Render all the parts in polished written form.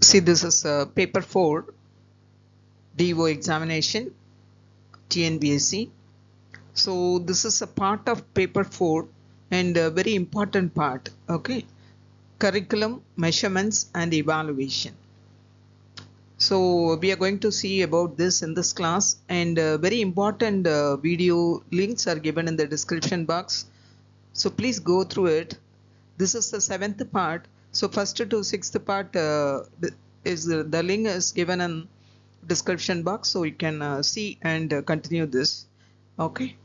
See, this is paper 4 DO examination, TNPSC. So this is a part of paper 4 and a very important part. Okay, curriculum, measurements and evaluation. So we are going to see about this in this class, and very important video links are given in the description box. So please go through it. This is the 7th part. So first to 6th part is the link is given in description box, so you can see and continue this. Okay.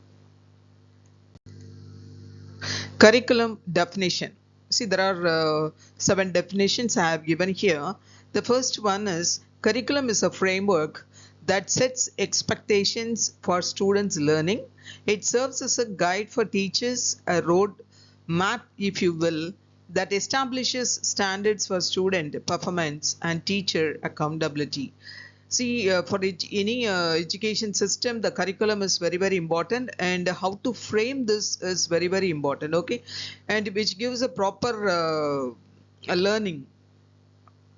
Curriculum definition. See, there are 7 definitions I have given here. The first one is curriculum is a framework that sets expectations for students' learning. It serves as a guide for teachers, a road map, if you will, that establishes standards for student performance and teacher accountability. See, for any education system, the curriculum is very, very important, and how to frame this is very, very important. Okay, and which gives a proper learning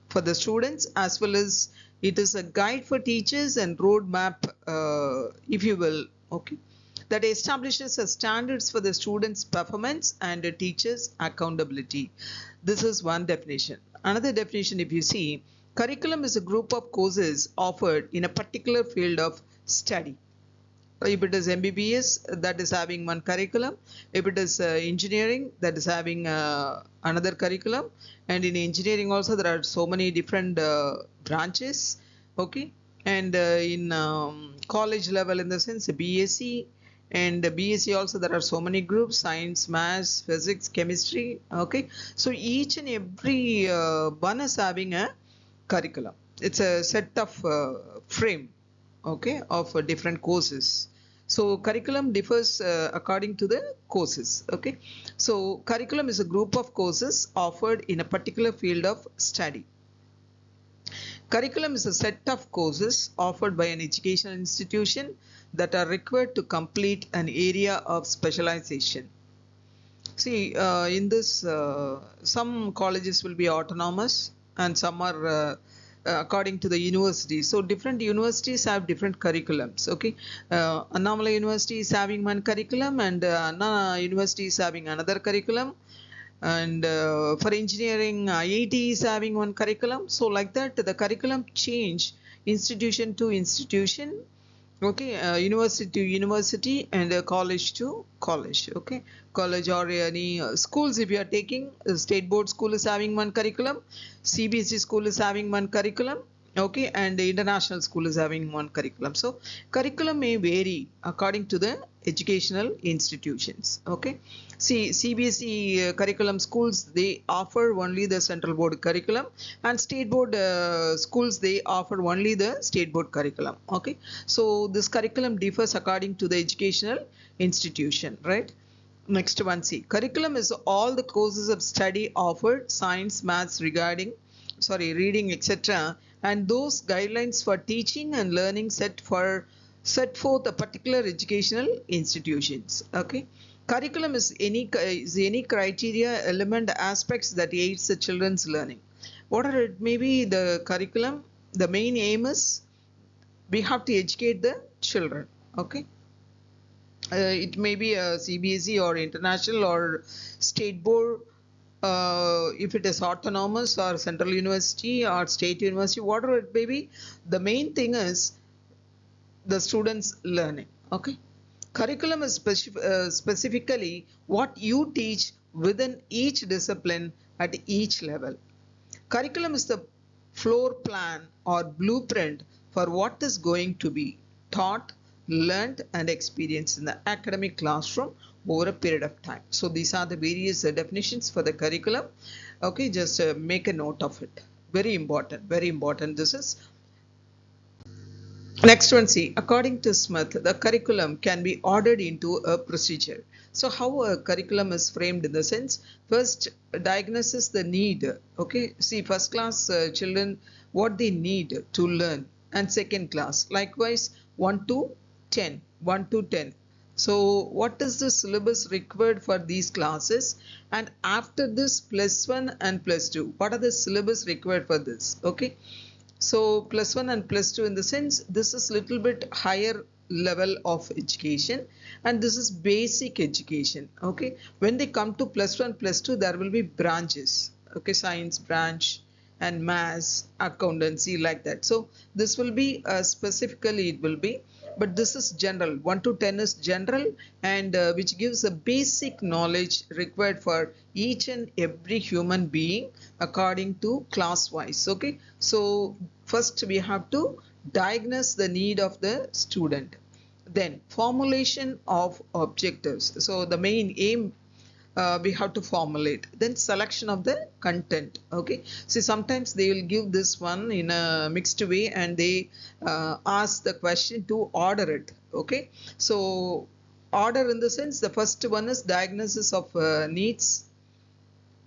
for the students, as well as it is a guide for teachers and roadmap, if you will. Okay, that establishes a standards for the students' performance and the teachers' accountability. This is one definition. Another definition, if you see, curriculum is a group of courses offered in a particular field of study. If it is MBBS, that is having one curriculum. If it is engineering, that is having another curriculum. And in engineering also, there are so many different branches. Okay. And in college level, in the sense, BSc, and BSc also, there are so many groups: science, maths, physics, chemistry. Okay. So each and every one is having a curriculum. It's a set of frame, okay, of different courses. So curriculum differs according to the courses. Okay, so curriculum is a group of courses offered in a particular field of study. Curriculum is a set of courses offered by an educational institution that are required to complete an area of specialization. See, in this, some colleges will be autonomous and some are according to the university. So different universities have different curriculums. Okay, Annamala University is having one curriculum, and Anna University is having another curriculum. And for engineering, IIT is having one curriculum. So like that, the curriculum change institution to institution. Okay, university to university, and college to college. Okay, college or any schools, if you are taking, state board school is having one curriculum, CBSE school is having one curriculum. Okay, and the international school is having one curriculum. So curriculum may vary according to the educational institutions. Okay, see, CBSE curriculum schools, they offer only the central board curriculum, and state board schools, they offer only the state board curriculum. Okay, so this curriculum differs according to the educational institution, right? Next one, see, curriculum is all the courses of study offered, science, maths, reading, etc., and those guidelines for teaching and learning set forth a particular educational institutions. Okay, curriculum is any criteria, element, aspects that aids the children's learning. Whatever it may be, the curriculum, the main aim is we have to educate the children. Okay, it may be a CBSE or international or state board. If it is autonomous or central university or state university, whatever it may be, the main thing is the students learning. Okay, curriculum is specifically what you teach within each discipline at each level. Curriculum is the floor plan or blueprint for what is going to be taught, learned and experienced in the academic classroom over a period of time. So these are the various definitions for the curriculum. Okay, just make a note of it. Very important, very important. This is next one. See, according to Smith, the curriculum can be ordered into a procedure. So how a curriculum is framed in the sense, first diagnoses the need. Okay, see, first class children, what they need to learn, and second class likewise 1 to 10. So what is the syllabus required for these classes? And after this +1 and +2, what are the syllabus required for this? Okay. So +1 and +2, in the sense, this is little bit higher level of education and this is basic education. Okay. When they come to +1, +2, there will be branches. Okay. Science branch and maths, accountancy, like that. So this will be specifically it will be, but this is general. 1 to 10 is general, and which gives a basic knowledge required for each and every human being according to class wise. Okay. So first we have to diagnose the need of the student, then formulation of objectives. So the main aim we have to formulate, then selection of the content. Okay, see sometimes they will give this one in a mixed way and they ask the question to order it. Okay, so order in the sense, the first one is diagnosis of needs,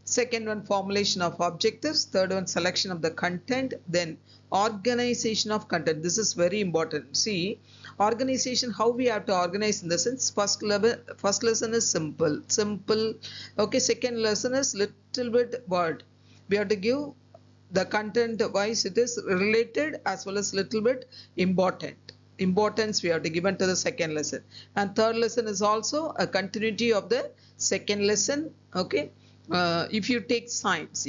second one formulation of objectives, third one selection of the content, then organization of content. This is very important. See, organization, how we have to organize, in the sense, first lesson is simple. Okay, second lesson is little bit word, we have to give the content wise, it is related as well as little bit importance we have to given to the second lesson, and third lesson is also a continuity of the second lesson. Okay, if you take science,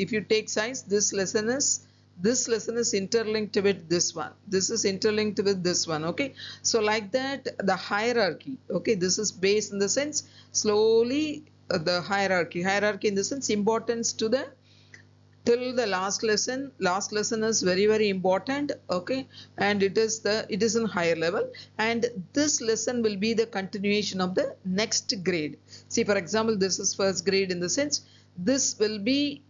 this lesson is interlinked with this one, this is interlinked with this one. Okay, so like that, the hierarchy. Okay, this is based in the sense, slowly the hierarchy in the sense, importance to the till the last lesson is very important. Okay, and it is in higher level, and this lesson will be the continuation of the next grade. See, for example, this is first grade, in the sense this will be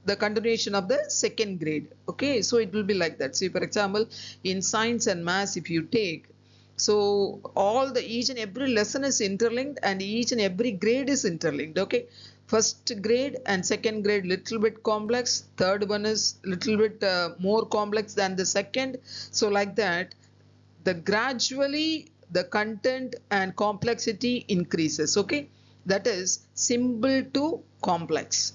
the continuation of the second grade. Okay, so it will be like that. See, for example, in science and maths, if you take, so all the each and every lesson is interlinked and each and every grade is interlinked. Okay, first grade and second grade little bit complex, third one is little bit more complex than the second. So like that, the gradually the content and complexity increases. Okay, that is simple to complex,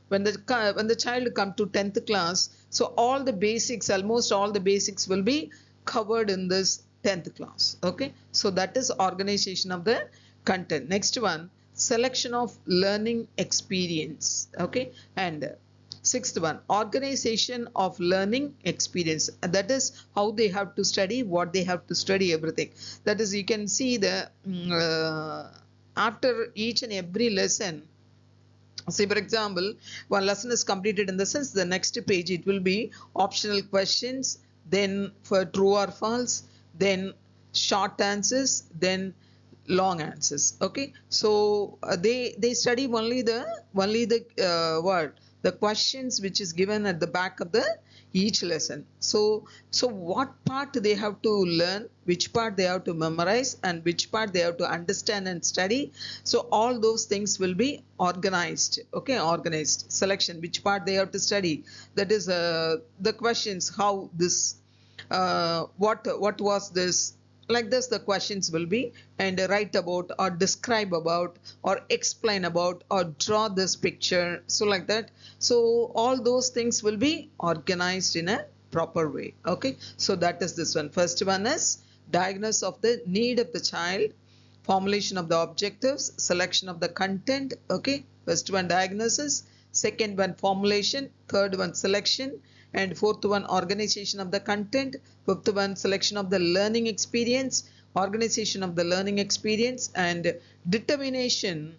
when the child come to 10th class. So all the basics, almost all the basics will be covered in this 10th class. Okay, so that is organization of the content. Next one, selection of learning experience. Okay, and sixth one, organization of learning experience. That is how they have to study, what they have to study, everything. That is, you can see the after each and every lesson. Say, for example, one lesson is completed, in the sense, the next page it will be optional questions, then for true or false, then short answers, then long answers. Okay, so they study only the word, the questions which is given at the back of the each lesson. So what part they have to learn, which part they have to memorize, and which part they have to understand and study. So all those things will be organized. Okay, organized selection, which part they have to study, that is the questions, how this what was this, like this the questions will be, and write about or describe about or explain about or draw this picture. So like that, so all those things will be organized in a proper way. Okay, so that is this one. First one is diagnosis of the need of the child, formulation of the objectives, selection of the content. Okay, first one diagnosis, second one formulation, third one selection, and fourth one organization of the content, fifth one selection of the learning experience, organization of the learning experience, and determination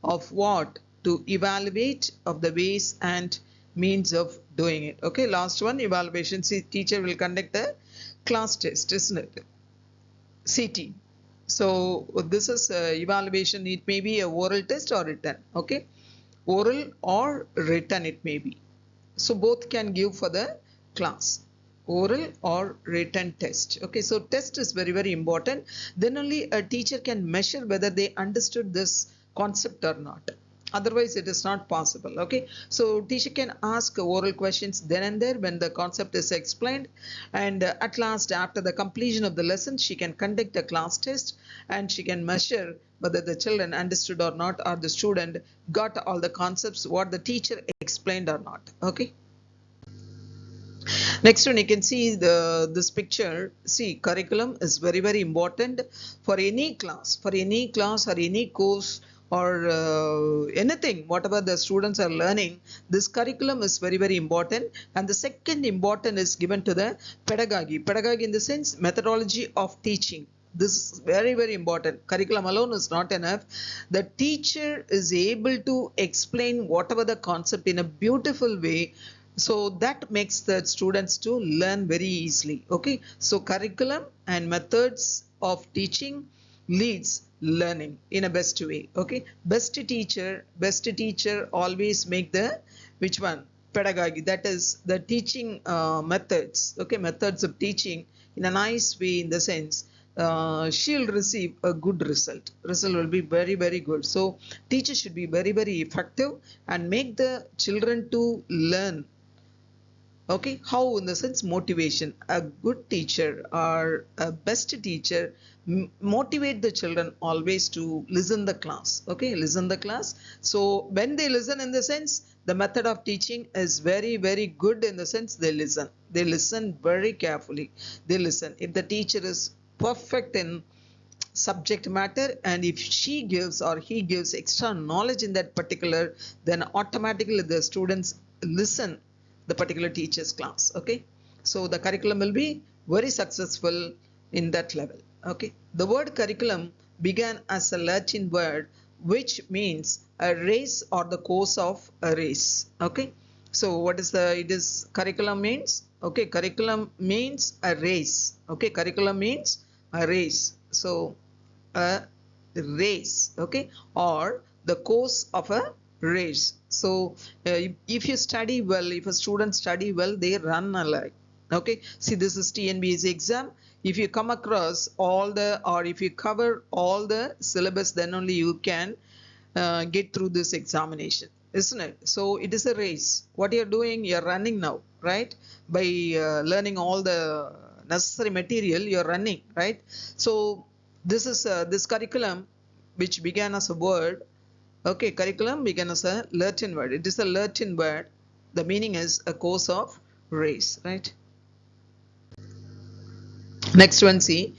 of what to evaluate of the ways and means of doing it. Okay, last one, evaluation. See, teacher will conduct a class test, isn't it? CT. So this is evaluation. It may be a oral test or written. Okay, oral or written it may be. So both can give for the class, oral or written test. Okay, so test is very important. Then only a teacher can measure whether they understood this concept or not. Otherwise it is not possible. Okay, so teacher can ask oral questions then and there when the concept is explained, and at last, after the completion of the lesson, she can conduct a class test and she can measure whether the children understood or not, or the student got all the concepts what the teacher explained or not. Okay, next one, you can see this picture. See, curriculum is very important for any class, or any course, or anything, whatever the students are learning. This curriculum is very important. And the second important is given to the pedagogy. Pedagogy in the sense methodology of teaching. This is very important. Curriculum alone is not enough. The teacher is able to explain whatever the concept in a beautiful way, so that makes the students to learn very easily. Okay, so curriculum and methods of teaching leads learning in a best way. Okay, best teacher always make the which one? Pedagogy, that is the teaching methods. Okay, methods of teaching in a nice way, in the sense she'll receive a good result will be very good. So teacher should be very effective and make the children to learn. Okay, how? In the sense motivation. A good teacher or a best teacher motivate the children always to listen the class. Okay, listen the class. So when they listen, in the sense the method of teaching is very good, in the sense they listen very carefully. They listen. If the teacher is perfect in subject matter, and if she gives or he gives extra knowledge in that particular, then automatically the students listen the particular teacher's class. Okay, so the curriculum will be very successful in that level. Okay, the word curriculum began as a Latin word which means a race or the course of a race. Okay, so what is curriculum means? Okay, curriculum means a race. Okay, curriculum means a race. So a race, okay, or the course of a race. So if you study well, if a student study well, they run alike. Okay, see, this is TNPSC exam. If you come across all the, or if you cover all the syllabus, then only you can get through this examination, isn't it? So it is a race. What you're doing, you're running now, right? By learning all the necessary material, you're running, right? So this is this curriculum which began as a word. Okay, curriculum began as a Latin word. It is a Latin word. The meaning is a course of race, right? Next one, see,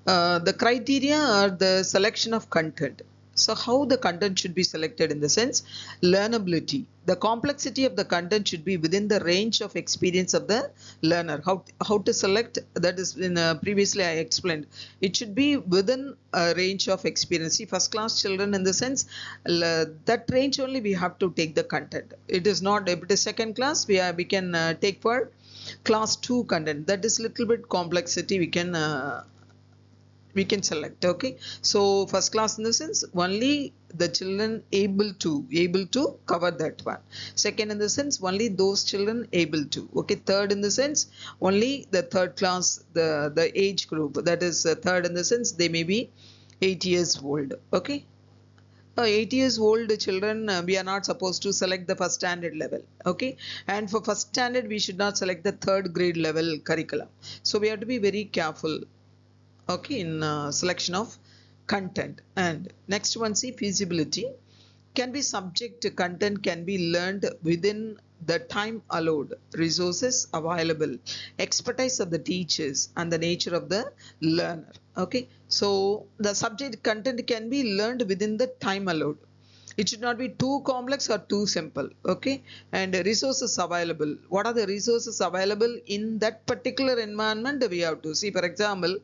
the criteria are the selection of content. So how the content should be selected, in the sense learnability. The complexity of the content should be within the range of experience of the learner. How to select, that is in previously I explained. It should be within a range of experience. See, first class children, in the sense that range only we have to take the content. It is not, if it is second class, we can take for class 2 content. That is little bit complexity we can select. Okay, so first class, in the sense only the children able to cover that one. Second, in the sense only those children able to. Okay, third, in the sense only the third class, the age group, that is third, in the sense they may be 8 years old. Okay, 8 years old children, we are not supposed to select the first standard level. Okay, and for first standard we should not select the third grade level curriculum. So we have to be very careful, okay, in selection of content. And next one, see, feasibility. Can be subject to content can be learned within the time allowed, resources available, expertise of the teachers, and the nature of the learner. Okay, so the subject content can be learned within the time allowed. It should not be too complex or too simple. Okay, and resources available. What are the resources available in that particular environment? We have to see, for example,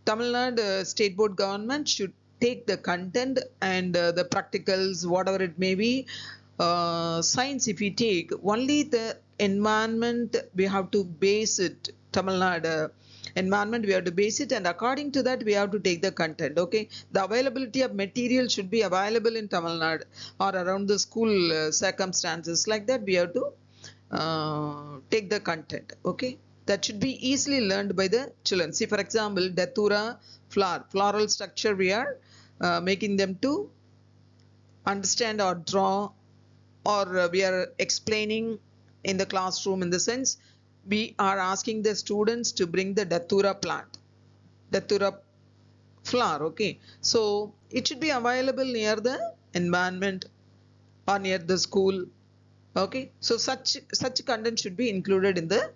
Tamil Nadu State Board government should take the content and the practicals, whatever it may be. Science, if we take only the environment, we have to base it. Tamil Nadu environment, we have to base it, and according to that we have to take the content. Okay, the availability of material should be available in Tamil Nadu or around the school circumstances. Like that, we have to take the content. Okay, that should be easily learned by the children. See, for example, datura, floral structure, we are making them to understand or draw, or we are explaining in the classroom, in the sense we are asking the students to bring the datura plant, datura flower. Okay, so it should be available near the environment or near the school. Okay, so such content should be included in the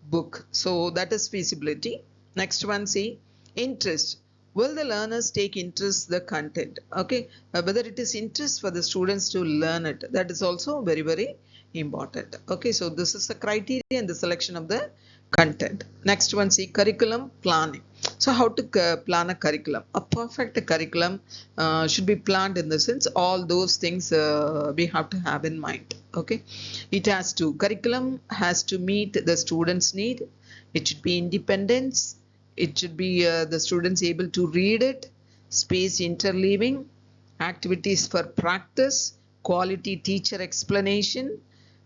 book. So that is feasibility. Next one, see, interest. Will the learners take interest the content? Okay, whether it is interest for the students to learn it, that is also very, very important. Okay, so this is the criteria in the selection of the content. Next one, see, curriculum planning. So how to plan a curriculum? A perfect curriculum should be planned in the sense all those things we have to have in mind. Okay, curriculum has to meet the students' need. It should be independence. It should be the students able to read it, space interleaving, activities for practice, quality teacher explanation,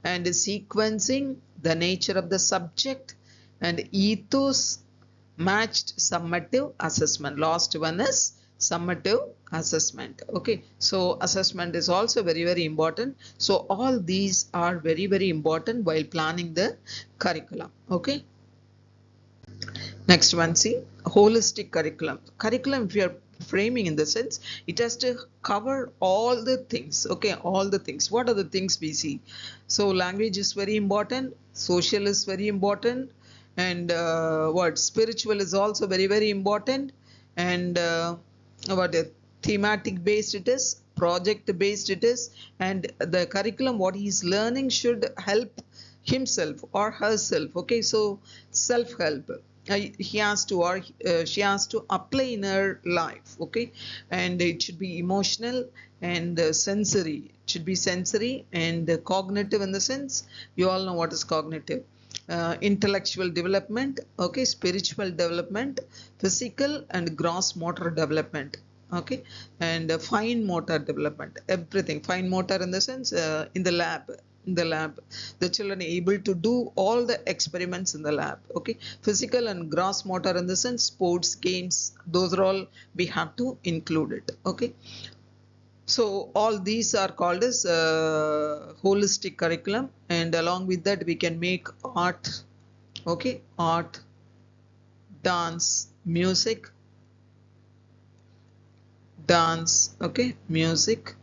and sequencing, the nature of the subject, and ethos, matched summative assessment. Last one is summative assessment. Okay, so assessment is also very, very important. So all these are very, very important while planning the curriculum. Okay, next one, see, holistic curriculum. Curriculum, if you are framing in the sense, it has to cover all the things. Okay, all the things. What are the things we see? So language is very important, social is very important, and what spiritual is also very, very important, and what thematic based it is, project based it is, and the curriculum what he is learning should help himself or herself. Okay, so self help, he has to or she has to apply in her life. Okay, and it should be emotional and sensory. It should be sensory and cognitive, in the sense you all know what is cognitive. Intellectual development, okay, spiritual development, physical and gross motor development. Okay, and fine motor development, everything. Fine motor in the sense in the lab, the children are able to do all the experiments in the lab. Okay, physical and gross motor in the sense sports, games, those are all we have to include it. Okay, so all these are called as holistic curriculum, and along with that we can make art. Okay, art, dance, music, music.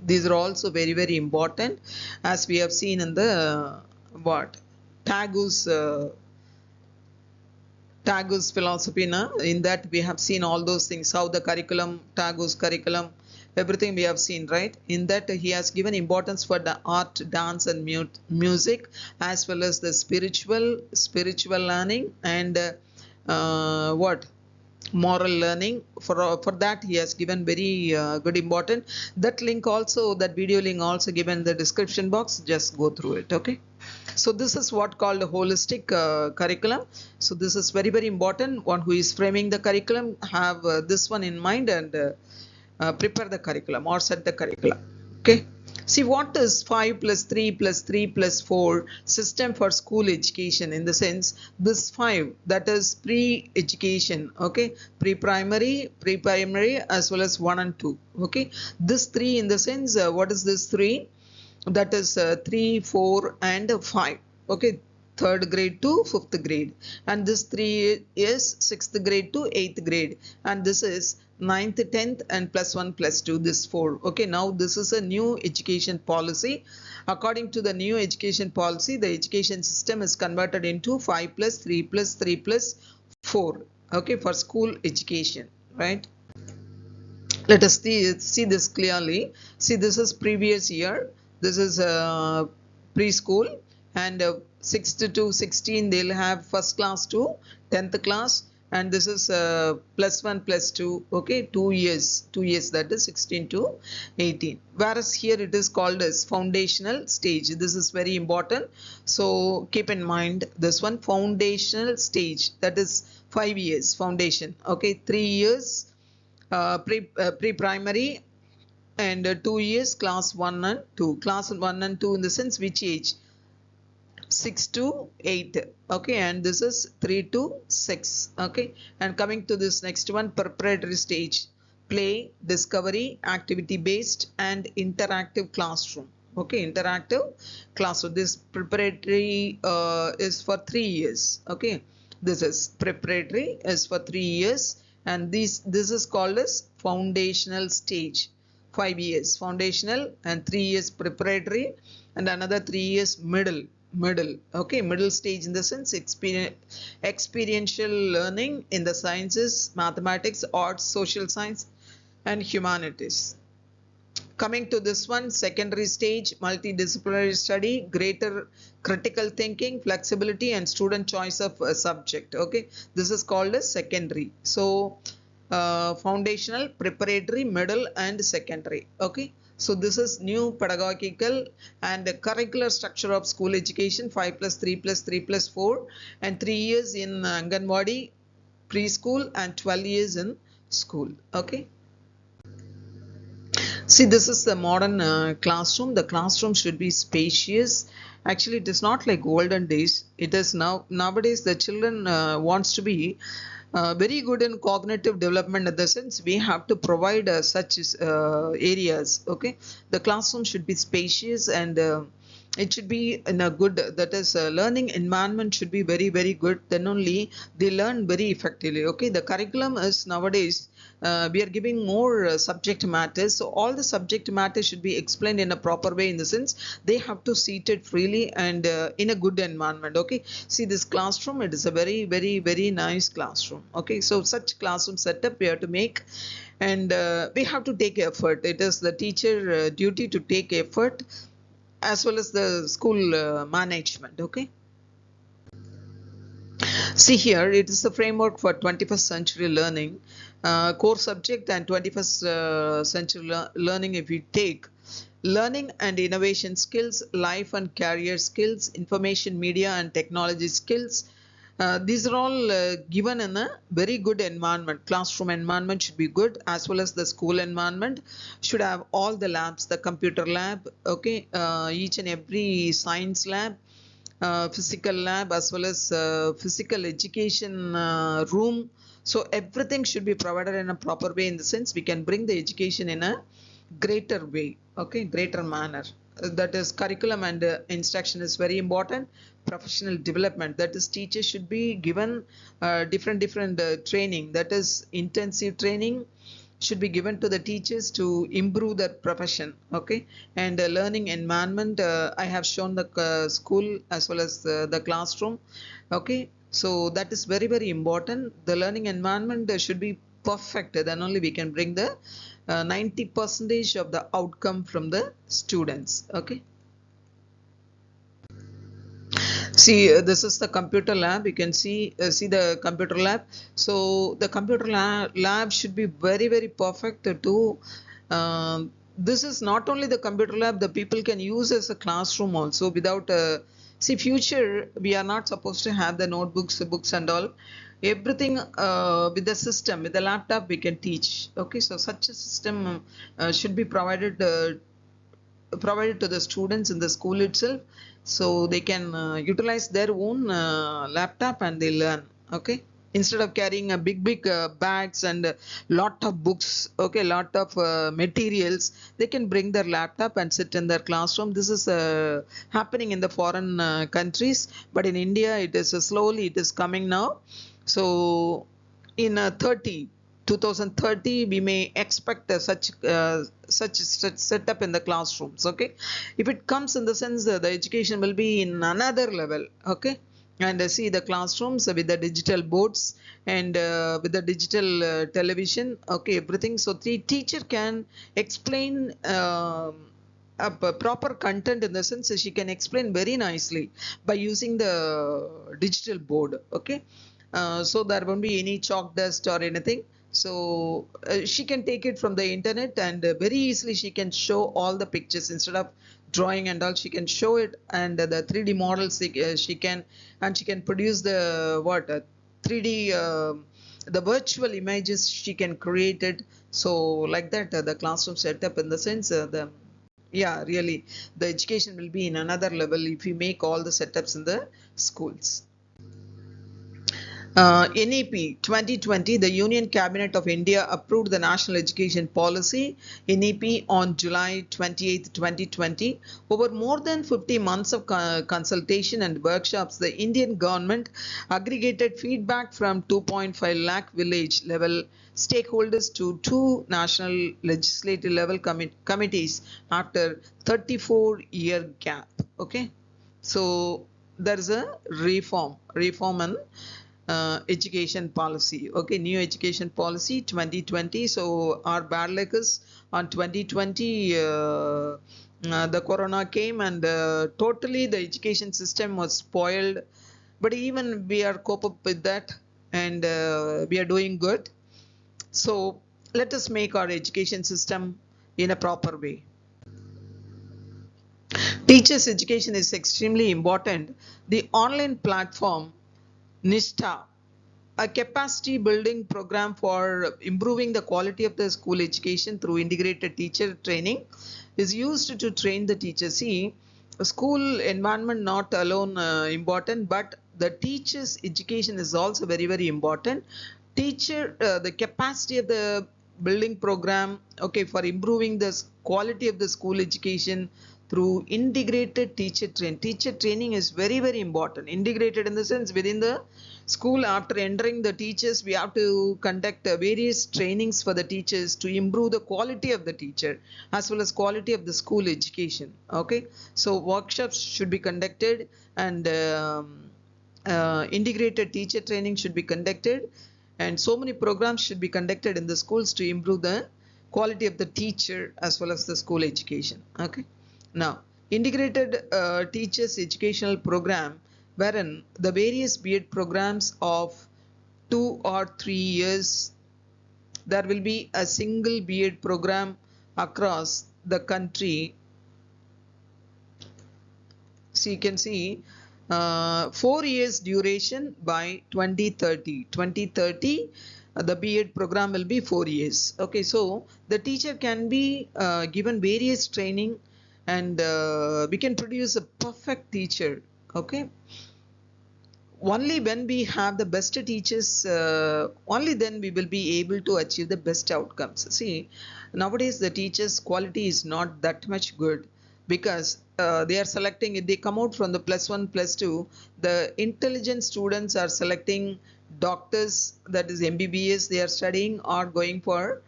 These are also very, very important, as we have seen in the what Tagore's philosophy. In that we have seen all those things, how the curriculum, Tagore's curriculum, everything we have seen, right? In that he has given importance for the art, dance and music, as well as the spiritual learning, and what moral learning. For that he has given very good important. That link also, that video link also given in the description box, just go through it. Okay, so this is what called a holistic curriculum. So this is very, very important. One who is framing the curriculum have this one in mind, and prepare the curriculum or set the curriculum. Okay, see, what is 5 plus 3 plus 3 plus 4 system for school education? In the sense, this 5, that is pre-education. Okay, pre-primary, as well as 1 and 2. Okay, this 3 in the sense, what is this 3? That is 3, 4 and 5. Okay, 3rd grade to 5th grade, and this 3 is 6th grade to 8th grade, and this is 9th, 10th and plus 1 plus 2, this 4. Okay, now this is a new education policy. According to the new education policy, the education system is converted into 5 plus 3 plus 3 plus 4. Okay, for school education, right? Let us see this clearly. See, this is previous year. This is preschool, and 6th to 16 they'll have first class to 10th class, and this is plus 1 plus 2. Okay, 2 years, that is 16 to 18. Whereas here it is called as foundational stage. This is very important, so keep in mind this one, foundational stage, that is 5 years foundation. Okay, 3 years pre-primary, and 2 years class 1 and 2. Class 1 and 2 in the sense which age? 6 to 8. Okay, and this is 3 to 6. Okay, and coming to this next one, preparatory stage, play, discovery, activity based and interactive classroom. Okay, interactive classroom. This preparatory is for 3 years. Okay, this is preparatory is for 3 years, and this is called as foundational stage. 5 years foundational and 3 years preparatory, and another 3 years middle. Okay, middle stage in the sense experiential learning in the sciences, mathematics, arts, social science and humanities. Coming to this one, secondary stage, multidisciplinary study, greater critical thinking, flexibility and student choice of a subject. Okay, this is called as secondary. So foundational, preparatory, middle and secondary. Okay, so this is new pedagogical and curricular structure of school education, 5 plus 3 plus 3 plus 4 and 3 years in Anganwadi, preschool and 12 years in school. Okay. See, this is the modern classroom. The classroom should be spacious. Actually, it is not like olden days. It is nowadays the children wants to be very good in cognitive development. In the sense, we have to provide such areas. Okay, the classroom should be spacious and it should be in a good, that is learning environment should be very good. Then only they learn very effectively. Okay, the curriculum is nowadays we are giving more subject matters, so all the subject matter should be explained in a proper way, in the sense they have to seat it freely and in a good environment. Okay, see this classroom, it is a very nice classroom. Okay, so such classroom setup we have to make, and we have to take effort. It is the teacher duty to take effort, as well as the school management. Okay, see here, it is the framework for 21st century learning, core subject and 21st century learning. If we take learning and innovation skills, life and career skills, information media and technology skills, these are all given in a very good environment. Classroom environment should be good, as well as the school environment should have all the labs, the computer lab, okay, each and every science lab, physical lab, as well as physical education room. So everything should be provided in a proper way, in the sense we can bring the education in a greater way. Okay, greater manner. That is curriculum and instruction is very important. Professional development, that is teachers should be given different training, that is intensive training should be given to the teachers to improve their profession. Okay, and learning environment, I have shown the school as well as the classroom. Okay, so that is very important. The learning environment should be perfect, then only we can bring the 90% of the outcome from the students. Okay, see this is the computer lab. You can see the computer lab. So the computer lab should be very perfect to this is not only the computer lab, the people can use as a classroom also. Without see, future we are not supposed to have the notebooks, books and all. Everything with the system, with the laptop we can teach. Okay, so such a system should be provided to the students in the school itself, so they can utilize their own laptop and they learn. Okay, instead of carrying a big bags and a lot of books, okay, lot of materials, they can bring their laptop and sit in their classroom. This is happening in the foreign countries, but in India it is slowly it is coming now. So in 2030 we may expect such setup in the classrooms. Okay, if it comes in the sense the education will be in another level. Okay, and see the classrooms with the digital boards and with the digital television. Okay, everything, so the teacher can explain a proper content, in the sense she can explain very nicely by using the digital board. Okay, so there won't be any chalk dust or anything. So she can take it from the internet and very easily she can show all the pictures instead of drawing and all. She can show it, and the 3D models she can, and she can produce the 3D the virtual images she can create it. So like that the classroom setup, in the sense the yeah, really the education will be in another level if we make all the setups in the schools. NEP 2020, the Union Cabinet of India approved the National Education Policy NEP on July 28, 2020. Over more than 50 months of consultation and workshops, the Indian government aggregated feedback from 2.5 lakh village level stakeholders to two national legislative level committees after 34-year gap. Okay, so there is a reform and education policy. Okay, new education policy 2020. So our bad luck is on 2020 the corona came and totally the education system was spoiled, but even we are cope up with that, and we are doing good. So let us make our education system in a proper way. Teachers education is extremely important. The online platform NISHTA, a capacity building program for improving the quality of the school education through integrated teacher training, is used to train the teachers. See, school environment not alone important, but the teachers education is also very, very important. The capacity of the building program, okay, for improving the quality of the school education through integrated teacher training. Teacher training is very, very important. Integrated in the sense within the school, after entering the teachers, we have to conduct various trainings for the teachers to improve the quality of the teacher as well as quality of the school education. Okay, so workshops should be conducted, and integrated teacher training should be conducted, and so many programs should be conducted in the schools to improve the quality of the teacher as well as the school education. Okay, now integrated teachers educational program, wherein the various B.ED programs of 2 or 3 years, there will be a single B.ED program across the country. So you can see 4 years duration by 2030. 2030, the B.ED program will be 4 years. Okay, so the teacher can be given various training, and we can produce a perfect teacher. Okay, only when we have the best teachers, only then we will be able to achieve the best outcomes. See, nowadays the teachers quality is not that much good, because they are selecting, if they come out from the +1 +2, the intelligent students are selecting doctors, that is MBBS they are studying, or going for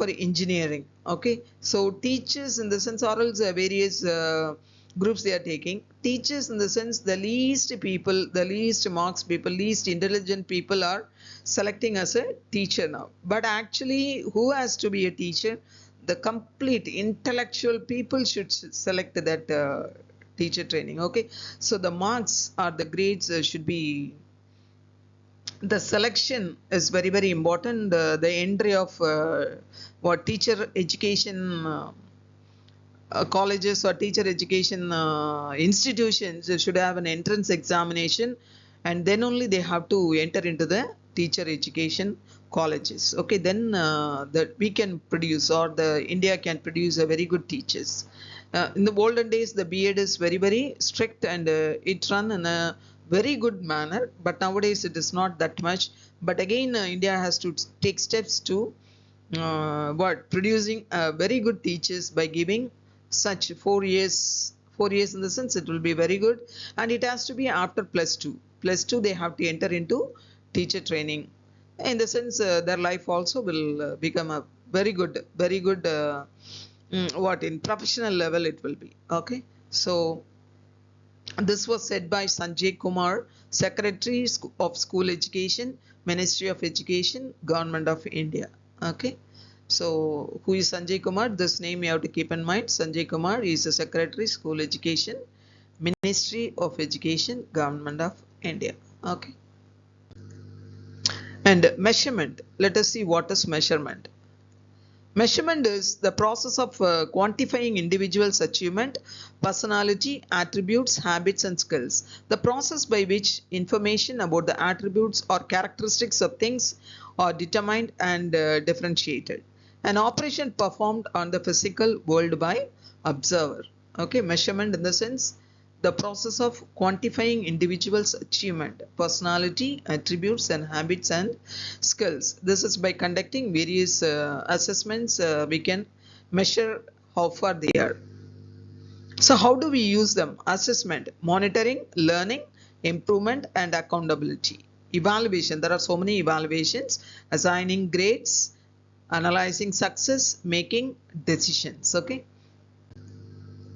engineering. Okay, so teachers in the sense, or else various groups they are taking. Teachers in the sense, the least people, the least marks people, least intelligent people are selecting as a teacher now. But actually, who has to be a teacher? The complete intellectual people should select that teacher training. Okay, so the marks or the grades should be, the selection is very, very important. The entry of what teacher education colleges or teacher education institutions should have an entrance examination, and then only they have to enter into the teacher education colleges. Okay, then that we can produce, or the India can produce a very good teachers. In the olden days, the B.ED is very, very strict, and it run in a very good manner, but nowadays it is not that much. But again, India has to take steps to producing very good teachers by giving such 4 years. 4 years in the sense, it will be very good, and it has to be after +2 they have to enter into teacher training. In the sense, their life also will become a very good in professional level it will be. Okay, so this was said by Sanjay Kumar, Secretary of School Education, Ministry of Education, Government of India. Okay, so who is Sanjay Kumar? This name you have to keep in mind. Sanjay Kumar is the Secretary, School Education, Ministry of Education, Government of India. Okay, and measurement. Let us see what is measurement. Measurement is the process of quantifying individuals' achievement, personality, attributes, habits, and skills. The process by which information about the attributes or characteristics of things are determined and differentiated. An operation performed on the physical world by observer. Okay, measurement in the sense, the process of quantifying individuals' achievement, personality, attributes, and habits and skills. This is by conducting various assessments, we can measure how far they are. So how do we use them? Assessment, monitoring, learning, improvement, and accountability. Evaluation, there are so many evaluations: assigning grades, analyzing success, making decisions. Okay.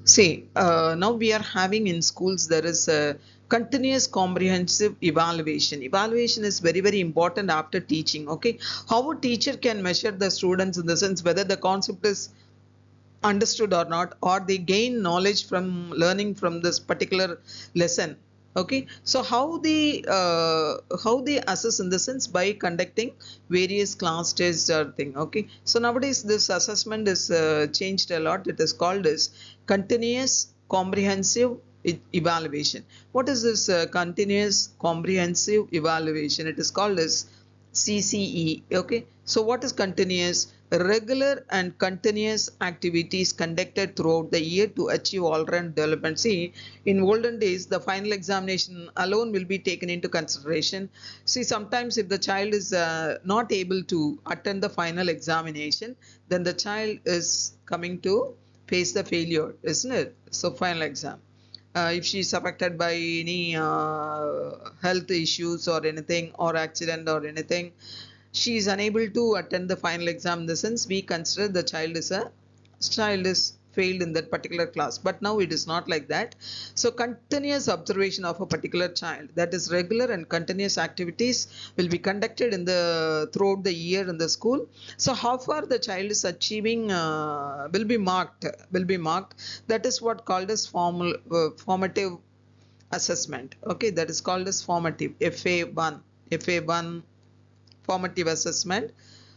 See, now we are having in schools, there is a continuous comprehensive evaluation. Evaluation is very, very important after teaching. Okay. How a teacher can measure the students in the sense whether the concept is understood or not, or they gain knowledge from learning from this particular lesson. Okay, so how they assess in the sense by conducting various class tests or thing. Okay, so nowadays this assessment is changed a lot. It is called as continuous comprehensive evaluation. What is this continuous comprehensive evaluation? It is called as CCE. Okay, so what is continuous? Regular and continuous activities conducted throughout the year to achieve all-round development. See, in olden days, the final examination alone will be taken into consideration. See, sometimes if the child is not able to attend the final examination, then the child is coming to face the failure, isn't it? So, final exam. If she is affected by any health issues or anything, or accident or anything, she is unable to attend the final exam. In the sense, we consider the child is failed in that particular class. But now it is not like that. So continuous observation of a particular child, that is regular and continuous activities will be conducted in the throughout the year in the school. So how far the child is achieving will be marked. That is what called as formative assessment. Okay, that is called as formative, FA1 formative assessment.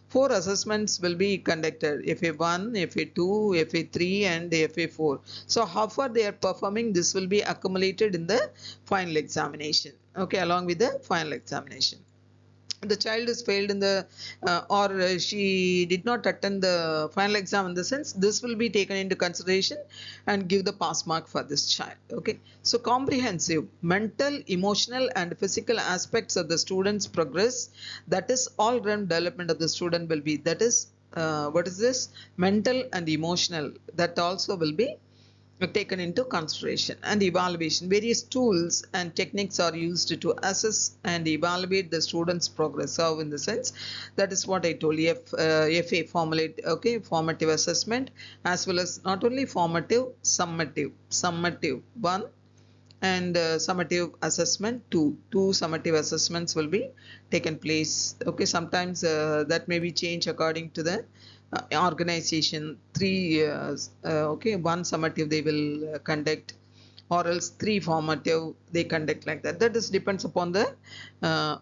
4 assessments will be conducted: FA1, FA2, FA3 and FA4. So how far they are performing, this will be accumulated in the final examination. Okay, along with the final examination. The child is failed in the or she did not attend the final exam, in the sense this will be taken into consideration and give the pass mark for this child. Okay, so comprehensive mental, emotional and physical aspects of the student's progress, that is all round development of the student will be, that is what is this, mental and emotional, that also will be taken into consideration. And evaluation, various tools and techniques are used to assess and evaluate the students' progress. So in the sense, that is what I told you, FA formative assessment, as well as not only formative, summative 1 and summative assessment 2. Two summative assessments will be taken place. Okay, sometimes that may be changed according to the organization. 3 1 summative they will conduct, or else 3 formative they conduct, like that. That is depends upon the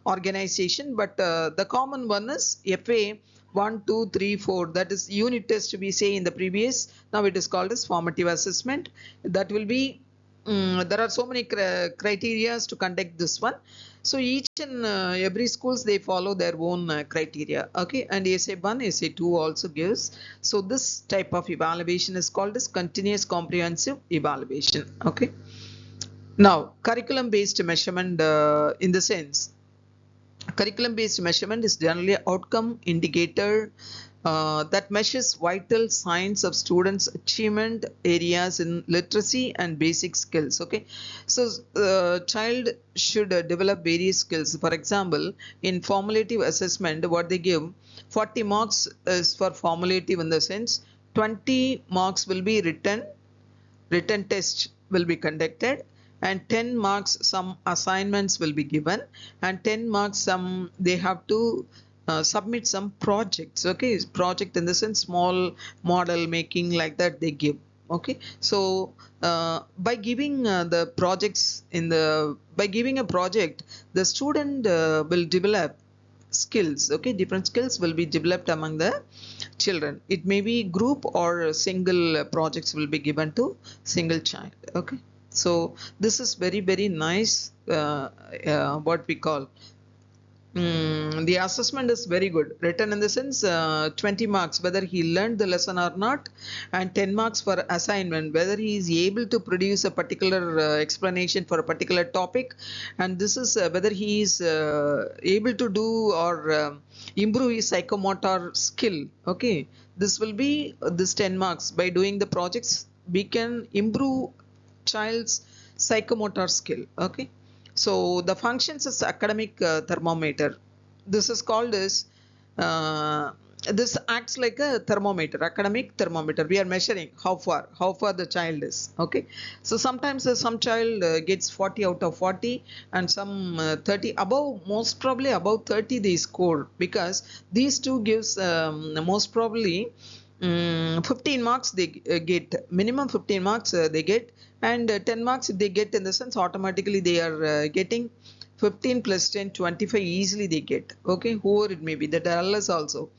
organization, but the common one is FA 1, 2, 3, 4. That is unit test we say in the previous. Now it is called as formative assessment. That will be there are so many criteria to conduct this one. So each and every schools, they follow their own criteria. Okay, and SA1, SA2 also gives. So this type of evaluation is called as continuous comprehensive evaluation. Okay. Now curriculum based measurement, in the sense, curriculum based measurement is generally an outcome indicator that measures vital signs of students' achievement areas in literacy and basic skills. Okay, so child should develop various skills. For example, in formative assessment, what they give, 40 marks is for formative, in the sense 20 marks will be written test will be conducted, and 10 marks some assignments will be given, and 10 marks some they have to submit some projects. Okay, project in the sense small model making, like that they give. Okay, so by giving the projects by giving a project, the student will develop skills. Okay, different skills will be developed among the children. It may be group or single projects will be given to single child. Okay, so this is very, very nice what we call the assessment is very good. Written in the sense 20 marks whether he learned the lesson or not, and 10 marks for assignment whether he is able to produce a particular explanation for a particular topic, and this is whether he is able to do or improve his psychomotor skill. Okay, this will be this 10 marks. By doing the projects we can improve child's psychomotor skill. Okay, so the functions is academic thermometer. This is called as this acts like a thermometer, academic thermometer. We are measuring how far the child is. Okay, so sometimes some child gets 40 out of 40 and some 30 above, most probably above 30 they score, because these two gives most probably 15 marks they get, minimum 15 marks they get, and 10 marks they get, in the sense automatically they are getting 15 plus 10 25 easily they get. Okay, whoever it may be, the dullest also,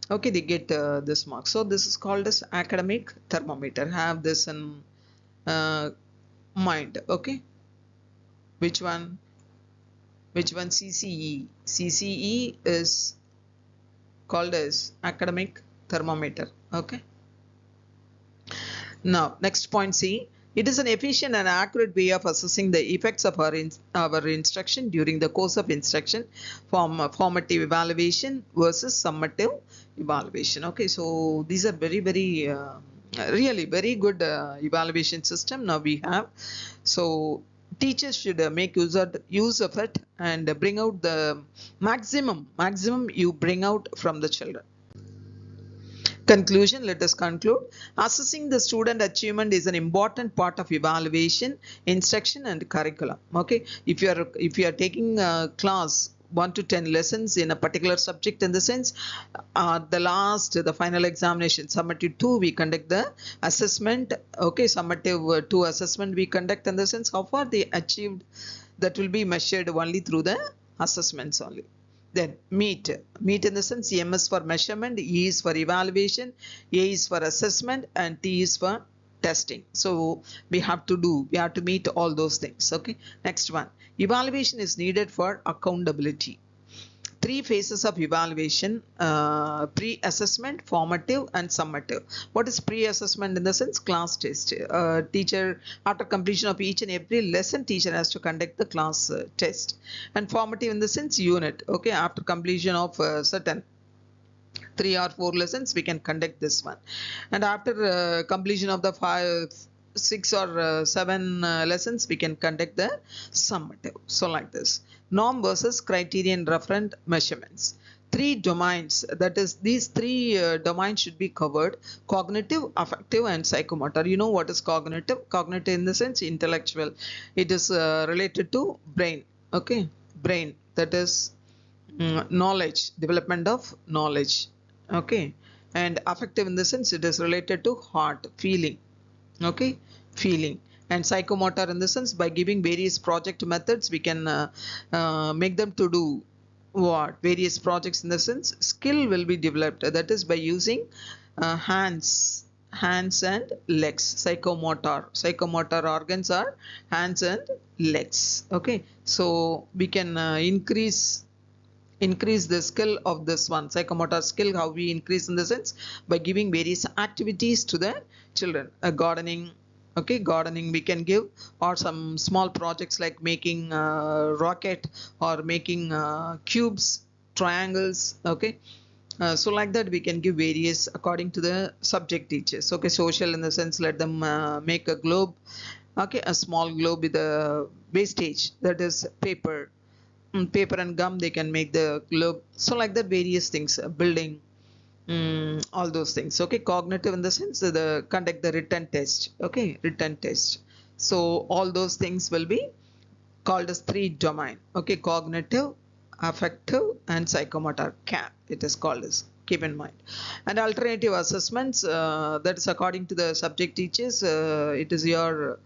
okay, they get this mark. So this is called as academic thermometer. Have this in mind. Okay, which one CCE is called as academic thermometer. Okay, now next point C. It is an efficient and accurate way of assessing the effects of our instruction during the course of instruction, formative evaluation versus summative evaluation. Okay, so these are very really very good evaluation system now we have. So teachers should make use of it and bring out the maximum you bring out from the children. Conclusion, let us conclude. Assessing the student achievement is an important part of evaluation, instruction and curriculum. Okay, if you are taking a class 1 to 10 lessons in a particular subject, in the sense the final examination, summative 2, we conduct the assessment. Okay, summative 2 assessment we conduct, in the sense how far they achieved, that will be measured only through the assessments only. Then meet in the sense M is for measurement, E is for evaluation, A is for assessment, and T is for testing. So we have to meet all those things. Okay, next one, evaluation is needed for accountability. 3 phases of evaluation: pre-assessment, formative and summative. What is pre-assessment? In the sense class test. Teacher, after completion of each and every lesson, teacher has to conduct the class test. And formative in the sense unit. Okay, after completion of certain 3 or 4 lessons we can conduct this one, and after completion of the 5, 6 or 7 lessons we can conduct the summative. So like this, norm versus criterion referent measurements. 3 domains, that is these 3 domains should be covered: cognitive, affective and psychomotor. You know what is cognitive? Cognitive in the sense intellectual. It is related to brain. Okay, brain, that is knowledge, development of knowledge. Okay, and affective in the sense it is related to heart, feeling. Okay, feeling. And psychomotor in the sense, by giving various project methods we can make them to do what? Various projects, in the sense skill will be developed, that is by using hands and legs. Psychomotor organs are hands and legs. Okay, so we can increase the skill of this one, psychomotor skill. How we increase? In the sense by giving various activities to the children. Gardening. Okay, gardening we can give, or some small projects like making rocket, or making cubes, triangles. Okay, so like that we can give various according to the subject teachers. Okay, social in the sense, let them make a globe. Okay, a small globe with a wastage, that is paper and gum, they can make the globe. So like that, various things, building, all those things. Okay, cognitive in the sense conduct the written test. Okay, written test. So all those things will be called as 3 domain. Okay, cognitive, affective and psychomotor. CAP it is called as. Keep in mind. And alternative assessments, that is according to the subject teachers. It is your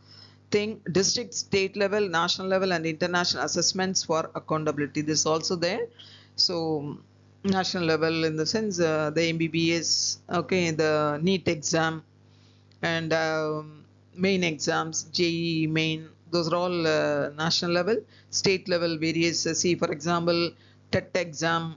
thing. District, state level, national level and international assessments for accountability. This is also there. So national level in the sense the MBBS, okay, the NEET exam and main exams, JEE main, those are all national level. State level various, see for example TET exam,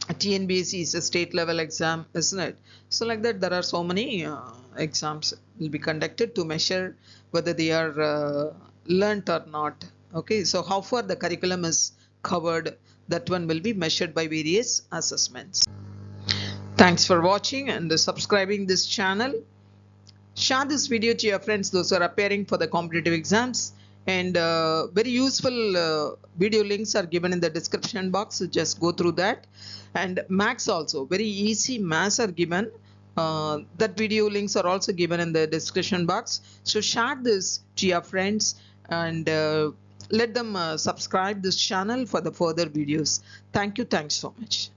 TNPSC is a state level exam, isn't it? So like that, there are so many exams will be conducted to measure whether they are learnt or not. Okay, so how far the curriculum is covered, that one will be measured by various assessments. Thanks for watching and subscribing this channel. Share this video to your friends, those who are appearing for the competitive exams, and very useful video links are given in the description box, so just go through that. And maths also, very easy maths are given, that video links are also given in the description box. So share this to your friends and let them subscribe this channel for the further videos. Thank you. Thanks so much.